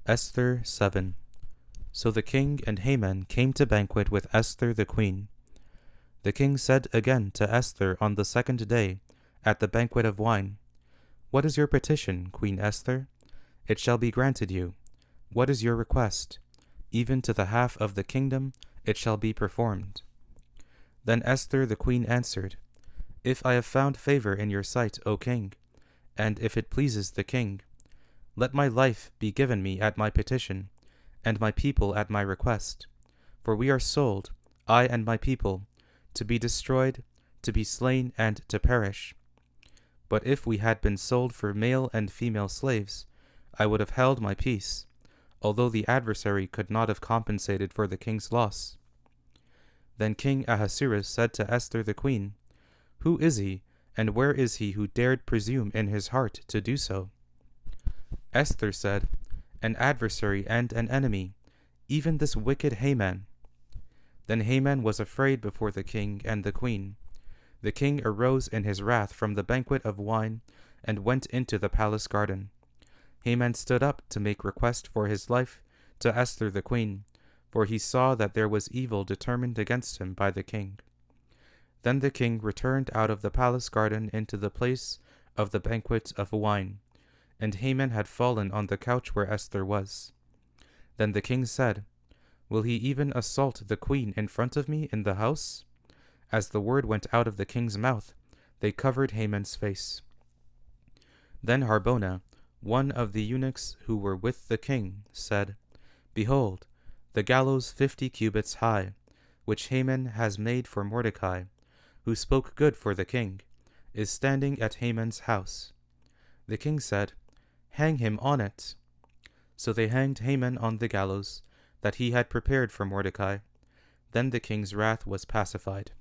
Esther 7. So the king and Haman came to banquet with Esther the queen. The king said again to Esther on the second day, at the banquet of wine, "What is your petition, Queen Esther? It shall be granted you. What is your request? Even to the half of the kingdom it shall be performed." Then Esther the queen answered, "If I have found favor in your sight, O king, and if it pleases the king, let my life be given me at my petition, and my people at my request. For we are sold, I and my people, to be destroyed, to be slain, and to perish. But if we had been sold for male and female slaves, I would have held my peace, although the adversary could not have compensated for the king's loss." Then King Ahasuerus said to Esther the queen, "Who is he, and where is he who dared presume in his heart to do so?" Esther said, "An adversary and an enemy, even this wicked Haman." Then Haman was afraid before the king and the queen. The king arose in his wrath from the banquet of wine, and went into the palace garden. Haman stood up to make request for his life to Esther the queen, for he saw that there was evil determined against him by the king. Then the king returned out of the palace garden into the place of the banquet of wine, and Haman had fallen on the couch where Esther was. Then the king said, "Will he even assault the queen in front of me in the house?" As the word went out of the king's mouth, they covered Haman's face. Then Harbona, one of the eunuchs who were with the king, said, "Behold, the gallows 50 cubits high, which Haman has made for Mordecai, who spoke good for the king, is standing at Haman's house." The king said, "Hang him on it." So they hanged Haman on the gallows that he had prepared for Mordecai. Then the king's wrath was pacified.